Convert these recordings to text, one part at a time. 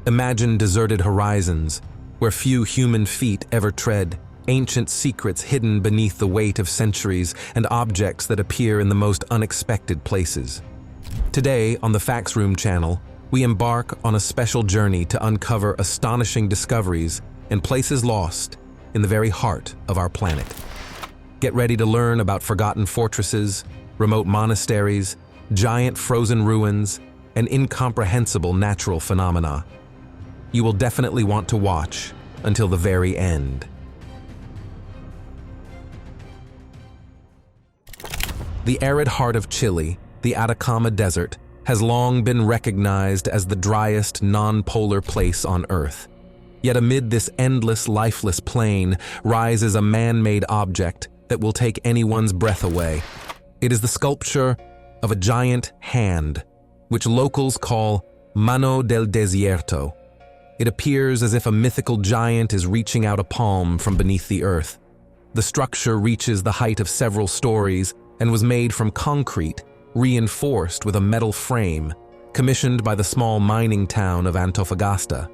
Imagine deserted horizons, where few human feet ever tread, ancient secrets hidden beneath the weight of centuries, and objects that appear in the most unexpected places. Today, on the FactsRoom channel, we embark on a special journey to uncover astonishing discoveries and places lost in the very heart of our planet. Get ready to learn about forgotten fortresses, remote monasteries, giant frozen ruins, and incomprehensible natural phenomena. You will definitely want to watch until the very end. The arid heart of Chile, the Atacama Desert, has long been recognized as the driest non-polar place on Earth. Yet amid this endless, lifeless plain rises a man-made object that will take anyone's breath away. It is the sculpture of a giant hand, which locals call Mano del Desierto. It appears as if a mythical giant is reaching out a palm from beneath the earth. The structure reaches the height of several stories and was made from concrete, reinforced with a metal frame, commissioned by the small mining town of Antofagasta.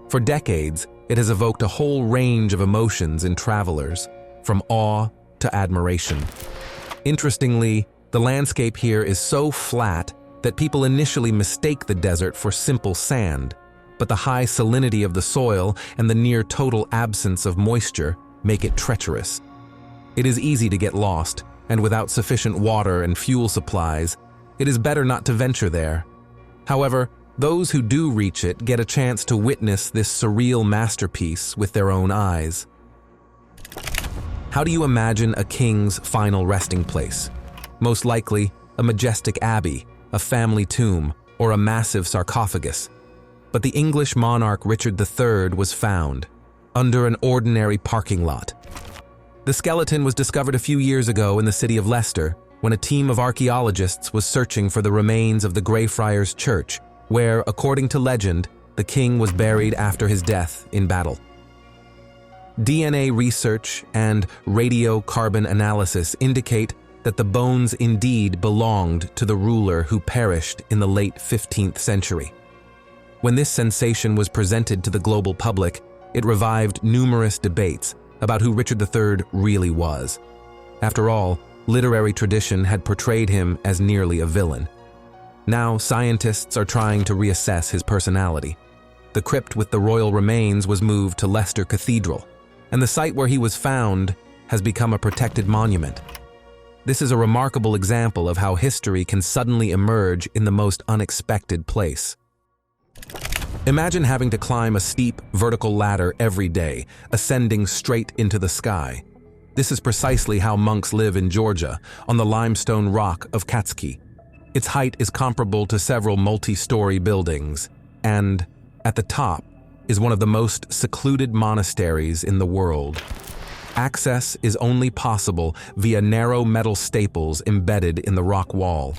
For decades, it has evoked a whole range of emotions in travelers, from awe to admiration. Interestingly, the landscape here is so flat that people initially mistake the desert for simple sand, but the high salinity of the soil and the near total absence of moisture make it treacherous. It is easy to get lost, and without sufficient water and fuel supplies, it is better not to venture there. However, those who do reach it get a chance to witness this surreal masterpiece with their own eyes. How do you imagine a king's final resting place? Most likely, a majestic abbey, a family tomb, or a massive sarcophagus. But the English monarch Richard III was found under an ordinary parking lot. The skeleton was discovered a few years ago in the city of Leicester when a team of archaeologists was searching for the remains of the Greyfriars Church, where, according to legend, the king was buried after his death in battle. DNA research and radiocarbon analysis indicate that the bones indeed belonged to the ruler who perished in the late 15th century. When this sensation was presented to the global public, it revived numerous debates about who Richard III really was. After all, literary tradition had portrayed him as nearly a villain. Now, scientists are trying to reassess his personality. The crypt with the royal remains was moved to Leicester Cathedral, and the site where he was found has become a protected monument. This is a remarkable example of how history can suddenly emerge in the most unexpected place. Imagine having to climb a steep, vertical ladder every day, ascending straight into the sky. This is precisely how monks live in Georgia, on the limestone rock of Katsky. Its height is comparable to several multi-story buildings, and, at the top, is one of the most secluded monasteries in the world. Access is only possible via narrow metal staples embedded in the rock wall.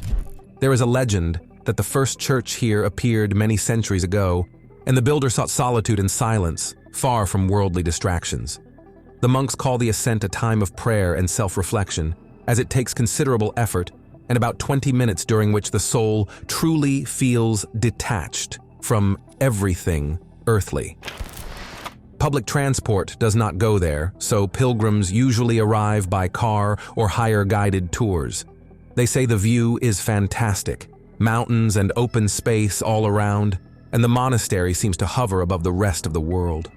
There is a legend that the first church here appeared many centuries ago, and the builder sought solitude and silence, far from worldly distractions. The monks call the ascent a time of prayer and self-reflection, as it takes considerable effort and about 20 minutes during which the soul truly feels detached from everything earthly. Public transport does not go there, so pilgrims usually arrive by car or hire guided tours. They say the view is fantastic, mountains and open space all around, and the monastery seems to hover above the rest of the world.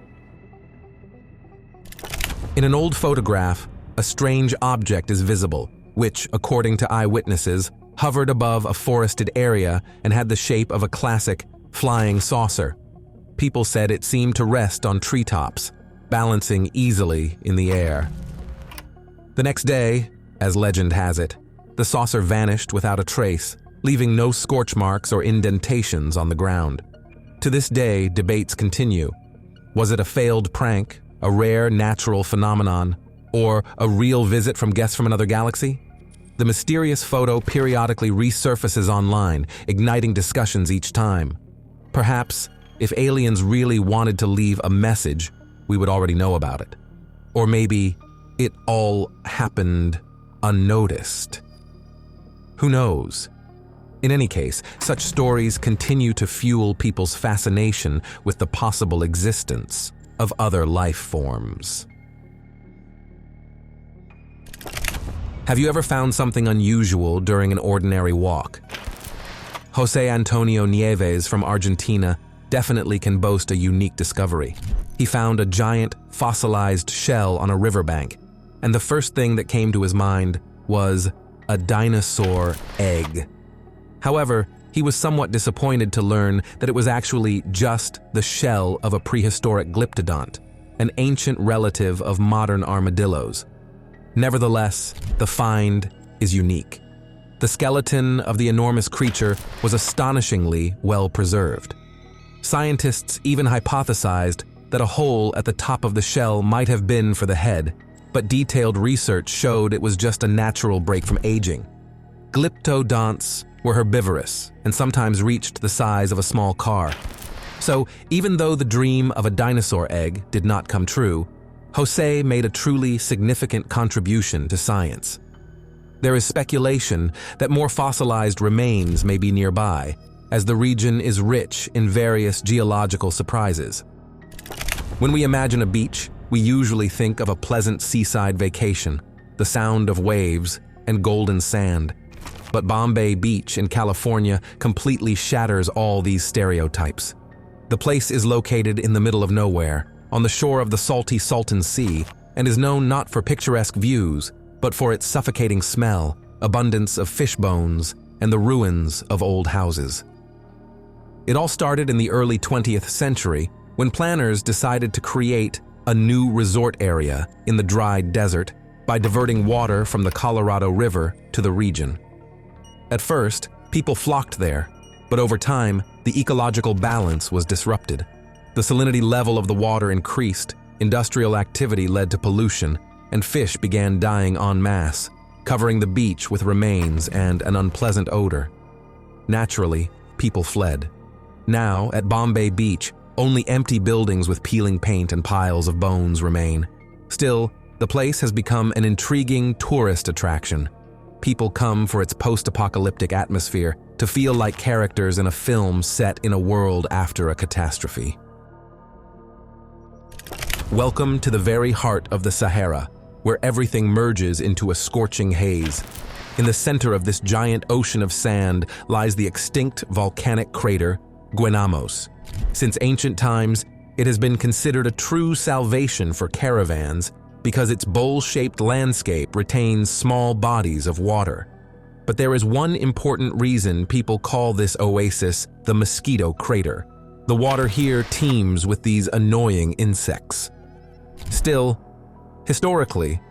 In an old photograph, a strange object is visible, which, according to eyewitnesses, hovered above a forested area and had the shape of a classic flying saucer. People said it seemed to rest on treetops, balancing easily in the air. The next day, as legend has it, the saucer vanished without a trace, leaving no scorch marks or indentations on the ground. To this day, debates continue. Was it a failed prank, a rare natural phenomenon, or a real visit from guests from another galaxy? The mysterious photo periodically resurfaces online, igniting discussions each time. Perhaps, if aliens really wanted to leave a message, we would already know about it. Or maybe it all happened unnoticed. Who knows? In any case, such stories continue to fuel people's fascination with the possible existence of other life forms. Have you ever found something unusual during an ordinary walk? Jose Antonio Nieves from Argentina definitely can boast a unique discovery. He found a giant fossilized shell on a riverbank, and the first thing that came to his mind was a dinosaur egg. However, he was somewhat disappointed to learn that it was actually just the shell of a prehistoric glyptodont, an ancient relative of modern armadillos. Nevertheless, the find is unique. The skeleton of the enormous creature was astonishingly well preserved. Scientists even hypothesized that a hole at the top of the shell might have been for the head, but detailed research showed it was just a natural break from aging. Glyptodonts were herbivorous and sometimes reached the size of a small car. So, even though the dream of a dinosaur egg did not come true, Jose made a truly significant contribution to science. There is speculation that more fossilized remains may be nearby, as the region is rich in various geological surprises. When we imagine a beach, we usually think of a pleasant seaside vacation, the sound of waves, and golden sand. But Bombay Beach in California completely shatters all these stereotypes. The place is located in the middle of nowhere, on the shore of the salty Salton Sea, and is known not for picturesque views, but for its suffocating smell, abundance of fish bones, and the ruins of old houses. It all started in the early 20th century when planners decided to create a new resort area in the dry desert by diverting water from the Colorado River to the region. At first, people flocked there, but over time, the ecological balance was disrupted. The salinity level of the water increased, industrial activity led to pollution, and fish began dying en masse, covering the beach with remains and an unpleasant odor. Naturally, people fled. Now, at Bombay Beach, only empty buildings with peeling paint and piles of bones remain. Still, the place has become an intriguing tourist attraction. People come for its post-apocalyptic atmosphere to feel like characters in a film set in a world after a catastrophe. Welcome to the very heart of the Sahara, where everything merges into a scorching haze. In the center of this giant ocean of sand lies the extinct volcanic crater Guinamos. Since ancient times, it has been considered a true salvation for caravans because its bowl-shaped landscape retains small bodies of water. But there is one important reason people call this oasis the mosquito crater. The water here teems with these annoying insects. Still, historically,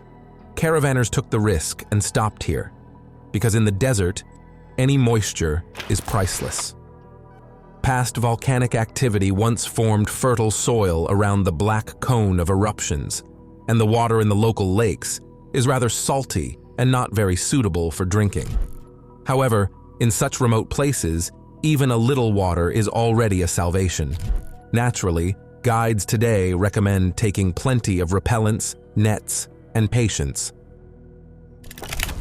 caravanners took the risk and stopped here, because in the desert, any moisture is priceless. Past volcanic activity once formed fertile soil around the black cone of eruptions, and the water in the local lakes is rather salty and not very suitable for drinking. However, in such remote places, even a little water is already a salvation. Naturally, guides today recommend taking plenty of repellents, nets, and patience.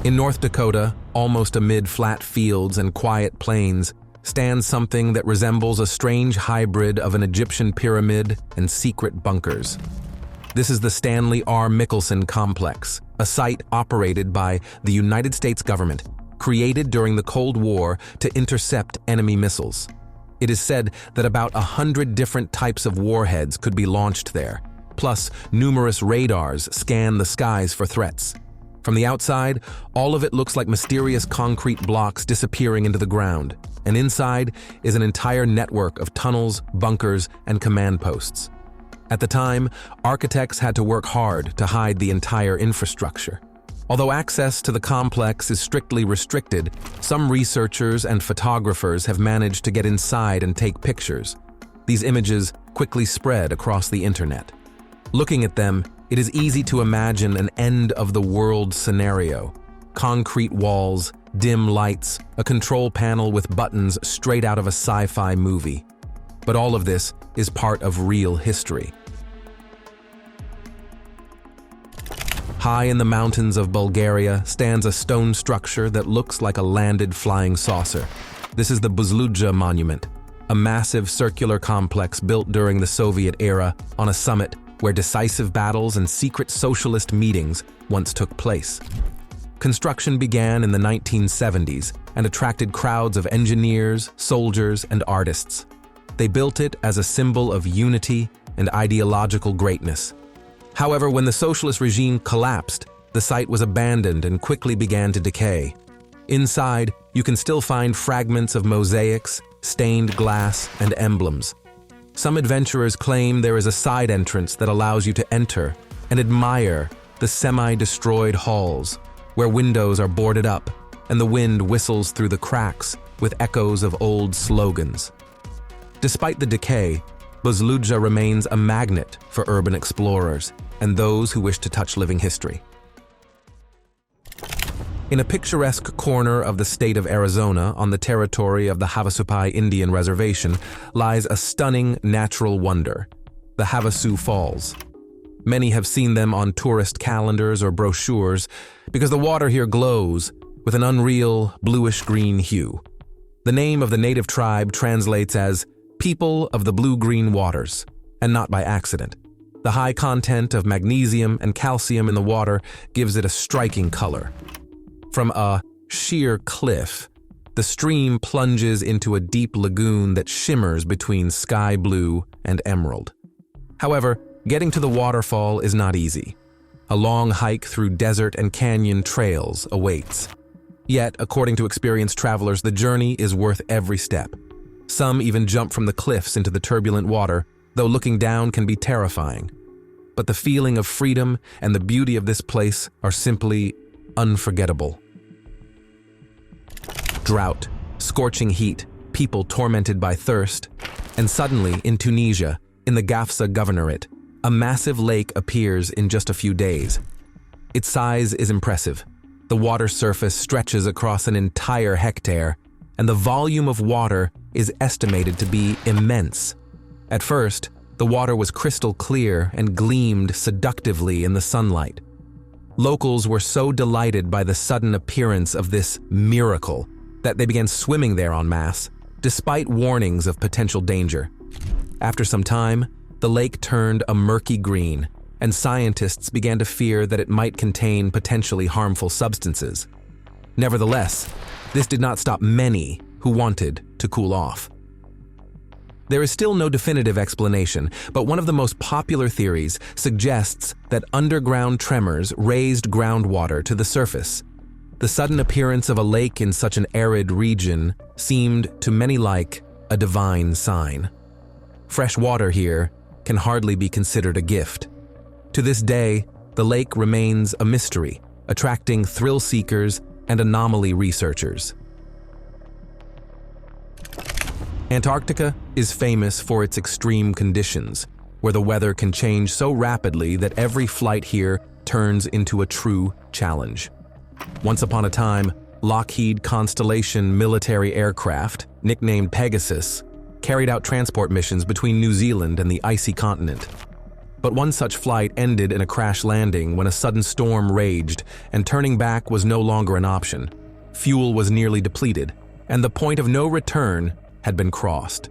In North Dakota, almost amid flat fields and quiet plains, stands something that resembles a strange hybrid of an Egyptian pyramid and secret bunkers. This is the Stanley R. Mickelson Complex, a site operated by the United States government, created during the Cold War to intercept enemy missiles. It is said that about 100 different types of warheads could be launched there, plus numerous radars scan the skies for threats. From the outside, all of it looks like mysterious concrete blocks disappearing into the ground, and inside is an entire network of tunnels, bunkers, and command posts. At the time, architects had to work hard to hide the entire infrastructure. Although access to the complex is strictly restricted, some researchers and photographers have managed to get inside and take pictures. These images quickly spread across the internet. Looking at them, it is easy to imagine an end-of-the-world scenario. Concrete walls, dim lights, a control panel with buttons straight out of a sci-fi movie. But all of this is part of real history. High in the mountains of Bulgaria stands a stone structure that looks like a landed flying saucer. This is the Buzludzha Monument, a massive circular complex built during the Soviet era on a summit where decisive battles and secret socialist meetings once took place. Construction began in the 1970s and attracted crowds of engineers, soldiers, and artists. They built it as a symbol of unity and ideological greatness. However, when the socialist regime collapsed, the site was abandoned and quickly began to decay. Inside, you can still find fragments of mosaics, stained glass, and emblems. Some adventurers claim there is a side entrance that allows you to enter and admire the semi-destroyed halls, where windows are boarded up and the wind whistles through the cracks with echoes of old slogans. Despite the decay, Buzludzha remains a magnet for urban explorers and those who wish to touch living history. In a picturesque corner of the state of Arizona on the territory of the Havasu Indian Reservation lies a stunning natural wonder, the Havasu Falls. Many have seen them on tourist calendars or brochures because the water here glows with an unreal bluish-green hue. The name of the native tribe translates as "people of the blue-green waters," and not by accident. The high content of magnesium and calcium in the water gives it a striking color. From a sheer cliff, the stream plunges into a deep lagoon that shimmers between sky blue and emerald. However, getting to the waterfall is not easy. A long hike through desert and canyon trails awaits. Yet, according to experienced travelers, the journey is worth every step. Some even jump from the cliffs into the turbulent water, though looking down can be terrifying. But the feeling of freedom and the beauty of this place are simply unforgettable. Drought, scorching heat, people tormented by thirst, and suddenly, in Tunisia, in the Gafsa Governorate, a massive lake appears in just a few days. Its size is impressive. The water surface stretches across an entire hectare, and the volume of water is estimated to be immense. At first, the water was crystal clear and gleamed seductively in the sunlight. Locals were so delighted by the sudden appearance of this miracle that they began swimming there en masse, despite warnings of potential danger. After some time, the lake turned a murky green, and scientists began to fear that it might contain potentially harmful substances. Nevertheless, this did not stop many who wanted to cool off. There is still no definitive explanation, but one of the most popular theories suggests that underground tremors raised groundwater to the surface. The sudden appearance of a lake in such an arid region seemed to many like a divine sign. Fresh water here can hardly be considered a gift. To this day, the lake remains a mystery, attracting thrill seekers and anomaly researchers. Antarctica is famous for its extreme conditions, where the weather can change so rapidly that every flight here turns into a true challenge. Once upon a time, Lockheed Constellation military aircraft, nicknamed Pegasus, carried out transport missions between New Zealand and the icy continent. But one such flight ended in a crash landing when a sudden storm raged, and turning back was no longer an option. Fuel was nearly depleted, and the point of no return had been crossed.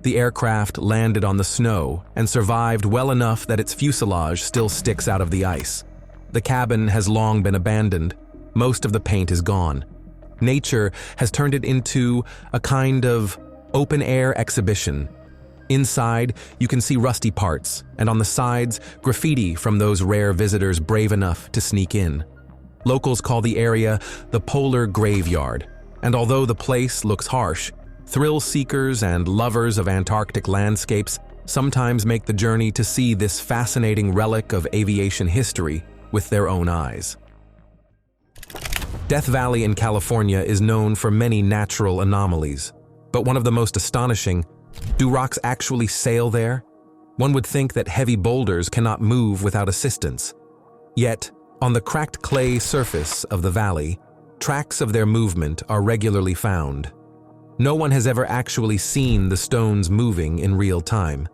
The aircraft landed on the snow and survived well enough that its fuselage still sticks out of the ice. The cabin has long been abandoned. Most of the paint is gone. Nature has turned it into a kind of open-air exhibition. Inside, you can see rusty parts, and on the sides, graffiti from those rare visitors brave enough to sneak in. Locals call the area the Polar Graveyard, and although the place looks harsh, thrill seekers and lovers of Antarctic landscapes sometimes make the journey to see this fascinating relic of aviation history with their own eyes. Death Valley in California is known for many natural anomalies, but one of the most astonishing: do rocks actually sail there? One would think that heavy boulders cannot move without assistance. Yet, on the cracked clay surface of the valley, tracks of their movement are regularly found. No one has ever actually seen the stones moving in real time.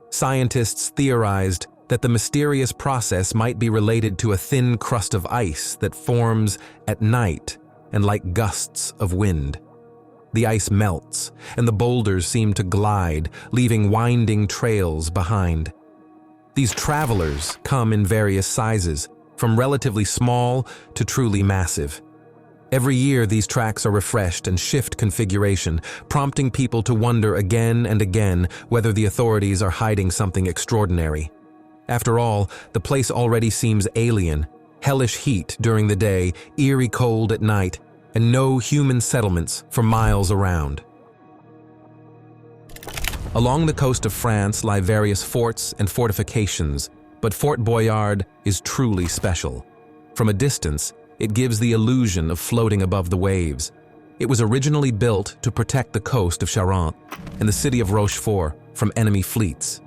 Scientists theorized that the mysterious process might be related to a thin crust of ice that forms at night and like gusts of wind. The ice melts, and the boulders seem to glide, leaving winding trails behind. These travelers come in various sizes, from relatively small to truly massive. Every year, these tracks are refreshed and shift configuration, prompting people to wonder again and again whether the authorities are hiding something extraordinary. After all, the place already seems alien: hellish heat during the day, eerie cold at night, and no human settlements for miles around. Along the coast of France lie various forts and fortifications, but Fort Buyard is truly special. From a distance, it gives the illusion of floating above the waves. It was originally built to protect the coast of Charente and the city of Rochefort from enemy fleets.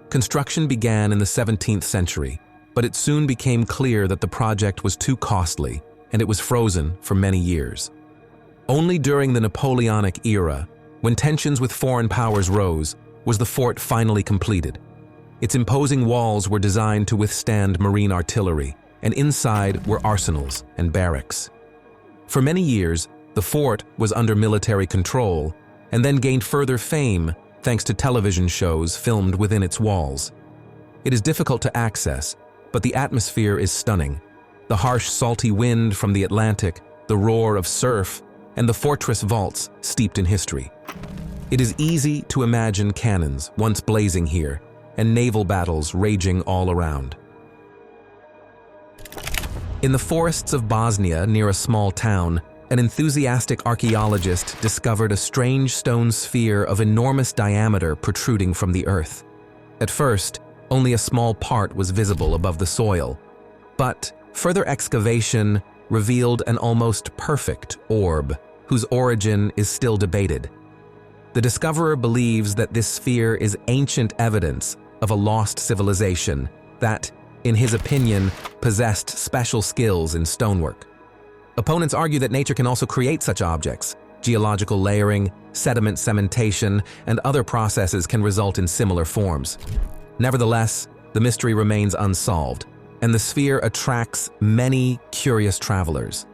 Construction began in the 17th century, but it soon became clear that the project was too costly, and it was frozen for many years. Only during the Napoleonic era, when tensions with foreign powers rose, was the fort finally completed. Its imposing walls were designed to withstand marine artillery, and inside were arsenals and barracks. For many years, the fort was under military control, and then gained further fame thanks to television shows filmed within its walls. It is difficult to access, but the atmosphere is stunning. The harsh, salty wind from the Atlantic, the roar of surf, and the fortress vaults steeped in history. It is easy to imagine cannons once blazing here, and naval battles raging all around. In the forests of Bosnia, near a small town, an enthusiastic archaeologist discovered a strange stone sphere of enormous diameter protruding from the earth. At first, only a small part was visible above the soil, but further excavation revealed an almost perfect orb, whose origin is still debated. The discoverer believes that this sphere is ancient evidence of a lost civilization that, in his opinion, possessed special skills in stonework. Opponents argue that nature can also create such objects. Geological layering, sediment cementation, and other processes can result in similar forms. Nevertheless, the mystery remains unsolved, and the sphere attracts many curious travelers.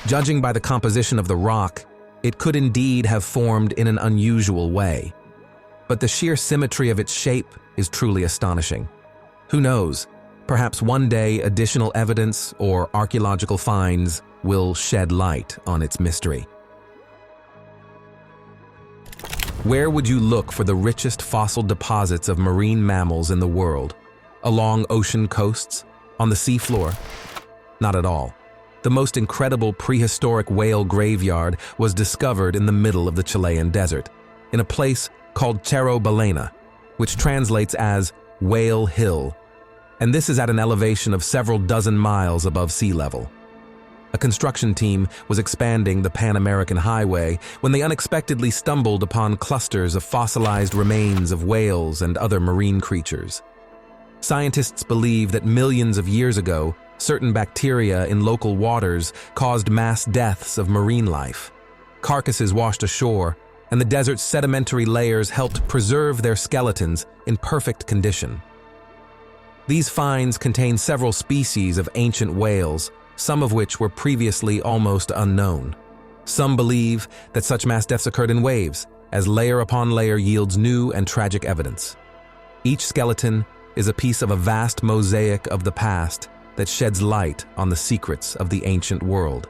Judging by the composition of the rock, it could indeed have formed in an unusual way. But the sheer symmetry of its shape is truly astonishing. Who knows? Perhaps one day additional evidence or archaeological finds will shed light on its mystery. Where would you look for the richest fossil deposits of marine mammals in the world? Along ocean coasts? On the seafloor? Not at all. The most incredible prehistoric whale graveyard was discovered in the middle of the Chilean desert, in a place called Cerro Balena, which translates as Whale Hill, and this is at an elevation of several dozen miles above sea level. A construction team was expanding the Pan-American Highway when they unexpectedly stumbled upon clusters of fossilized remains of whales and other marine creatures. Scientists believe that millions of years ago, certain bacteria in local waters caused mass deaths of marine life. Carcasses washed ashore, and the desert's sedimentary layers helped preserve their skeletons in perfect condition. These finds contain several species of ancient whales, some of which were previously almost unknown. Some believe that such mass deaths occurred in waves, as layer upon layer yields new and tragic evidence. Each skeleton is a piece of a vast mosaic of the past that sheds light on the secrets of the ancient world.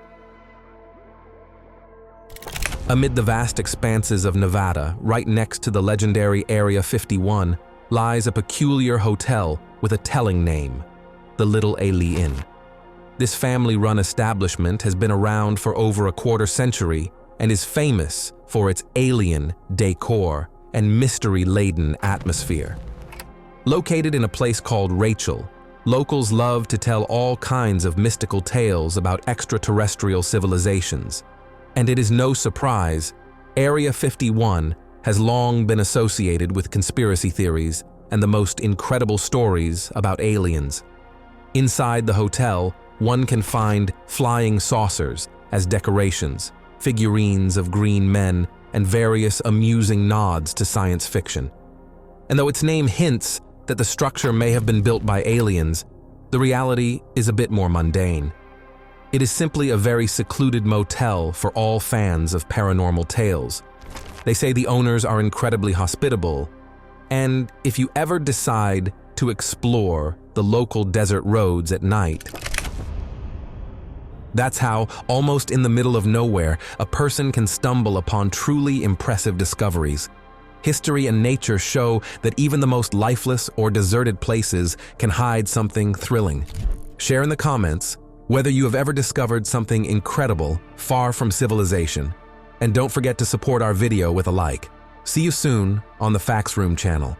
Amid the vast expanses of Nevada, right next to the legendary Area 51, lies a peculiar hotel with a telling name, the Little Ali Inn. This family-run establishment has been around for over a quarter century and is famous for its alien decor and mystery-laden atmosphere. Located in a place called Rachel, locals love to tell all kinds of mystical tales about extraterrestrial civilizations. And it is no surprise, Area 51 has long been associated with conspiracy theories and the most incredible stories about aliens. Inside the hotel, one can find flying saucers as decorations, figurines of green men, and various amusing nods to science fiction. And though its name hints that the structure may have been built by aliens, the reality is a bit more mundane. It is simply a very secluded motel for all fans of paranormal tales. They say the owners are incredibly hospitable, and if you ever decide to explore the local desert roads at night, that's how, almost in the middle of nowhere, a person can stumble upon truly impressive discoveries. History and nature show that even the most lifeless or deserted places can hide something thrilling. Share in the comments whether you have ever discovered something incredible far from civilization. And don't forget to support our video with a like. See you soon on the FactsRoom channel.